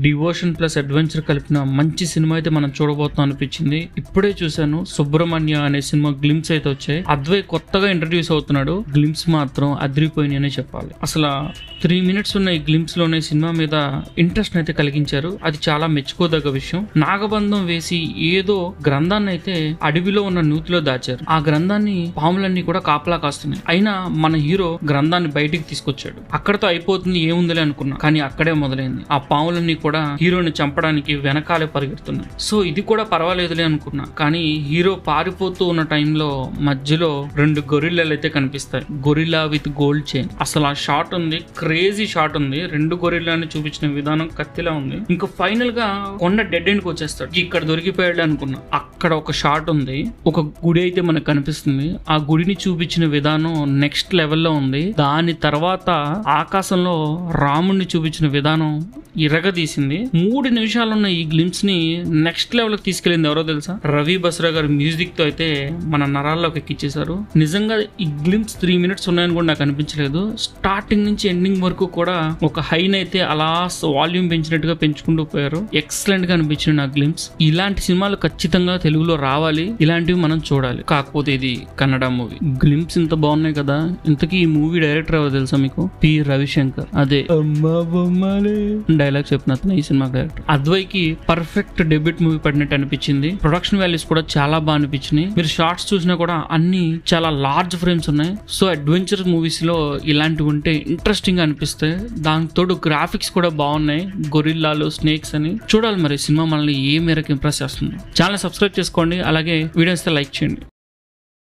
Devotion plus adventure కలిపిన మంచి cinema అయితే మనం చూడబోతాం అనిపించింది. ఇప్పుడే చూసాను సుబ్రహ్మణ్య అనే సినిమా గ్లిమ్స్ అయితే వచ్చాయి. అద్వై కొత్తగా ఇంట్రడ్యూస్ అవుతున్నాడు. గ్లిమ్స్ మాత్రం అదిరిపోయినాయి అనే చెప్పాలి. అసలు 3 minutes ఉన్న ఈ గ్లిమ్స్ లోనే సినిమా మీద ఇంట్రెస్ట్ అయితే కలిగించారు. అది చాలా మెచ్చుకోదగ్గ విషయం. నాగబంధం వేసి ఏదో గ్రంథాన్ని అయితే అడవిలో ఉన్న నూతిలో దాచారు. ఆ గ్రంథాన్ని పాములన్నీ కూడా కాపలా కాస్తున్నాయి. అయినా మన హీరో గ్రంథాన్ని బయటికి తీసుకొచ్చాడు. అక్కడతో అయిపోతుంది ఏముందిలే అనుకున్నా, కానీ అక్కడే మొదలైంది. ఆ పాములన్నీ కూడా హీరోని చంపడానికి వెనకాలే పరిగెడుతున్నాయి. సో ఇది కూడా పర్వాలేదులే అనుకున్నా, కానీ హీరో పారిపోతూ ఉన్న టైంలో మధ్యలో 2 గొరిల్లాలు అయితే కనిపిస్తాయి. Gorilla with gold chain. అసలు ఆ షాట్ ఉంది, క్రేజీ షాట్ ఉంది. 2 గొరిల్లాని చూపించిన విధానం కత్తిలా ఉంది. ఇంకా ఫైనల్ గా కొండ డెడ్ ఎండ్ కి వచ్చేస్తాడు. ఇక్కడ దొరికిపోయాడు అనుకున్నా. అక్కడ ఒక షాట్ ఉంది, ఒక గుడి అయితే మనకు కనిపిస్తుంది. ఆ గుడిని చూపించిన విధానం నెక్స్ట్ లెవెల్లో ఉంది. దాని తర్వాత ఆకాశంలో రాముడిని చూపించిన విధానం ఇరగదీసింది. 3 నిమిషాలు ఉన్న ఈ గ్లిమ్స్ ని నెక్స్ట్ లెవెల్ కి తీసుకెళ్ళింది ఎవరో తెలుసా? రవి బస్రా గారు మ్యూజిక్ తో అయితే మన నరాల్లోకి ఎక్కించేశారు. నిజంగా ఈ గ్లిమ్స్ 3 minutes ఉన్నాయని కూడా నాకు అనిపించలేదు. స్టార్టింగ్ నుంచి ఎండింగ్ వరకు కూడా ఒక హైన్ అయితే అలా వాల్యూమ్ పెంచినట్టుగా పెంచుకుంటూ పోయారు. ఎక్సలెంట్ గా అనిపించింది నా గ్లిమ్స్. ఇలాంటి సినిమాలు ఖచ్చితంగా తెలుగులో రావాలి, ఇలాంటివి మనం చూడాలి. కాకపోతే ఇది కన్నడ మూవీ. గ్లిమ్స్ ఇంత బాగున్నాయి కదా. ఇంతకీ ఈ మూవీ డైరెక్టర్ ఎవరో తెలుసా మీకు? పి రవిశంకర్. అదే డైలాగ్ చెప్పిన అతను ఈ సినిమా డైరెక్టర్. అద్వైకి పర్ఫెక్ట్ డెబ్యూట్ మూవీ పడినట్టు అనిపించింది. ప్రొడక్షన్ వాల్యూస్ కూడా చాలా బాగా అనిపించినాయి. మీరు షార్ట్స్ చూసినా కూడా అన్ని చాలా లార్జ్ ఫ్రేమ్స్ ఉన్నాయి. సో అడ్వెంచర్ మూవీస్ లో ఇలాంటివి ఉంటే ఇంట్రెస్టింగ్ గా అనిపిస్తాయి. దానితోడు గ్రాఫిక్స్ కూడా బాగున్నాయి. గొరిల్లాలు, స్నేక్స్ అని చూడాలి. మరి సినిమా మనల్ని ఏ మేరకు ఇంప్రెస్ చేస్తుంది. ఛానల్ సబ్స్క్రైబ్ చేసుకోండి, అలాగే వీడియోస్ లైక్ చేయండి.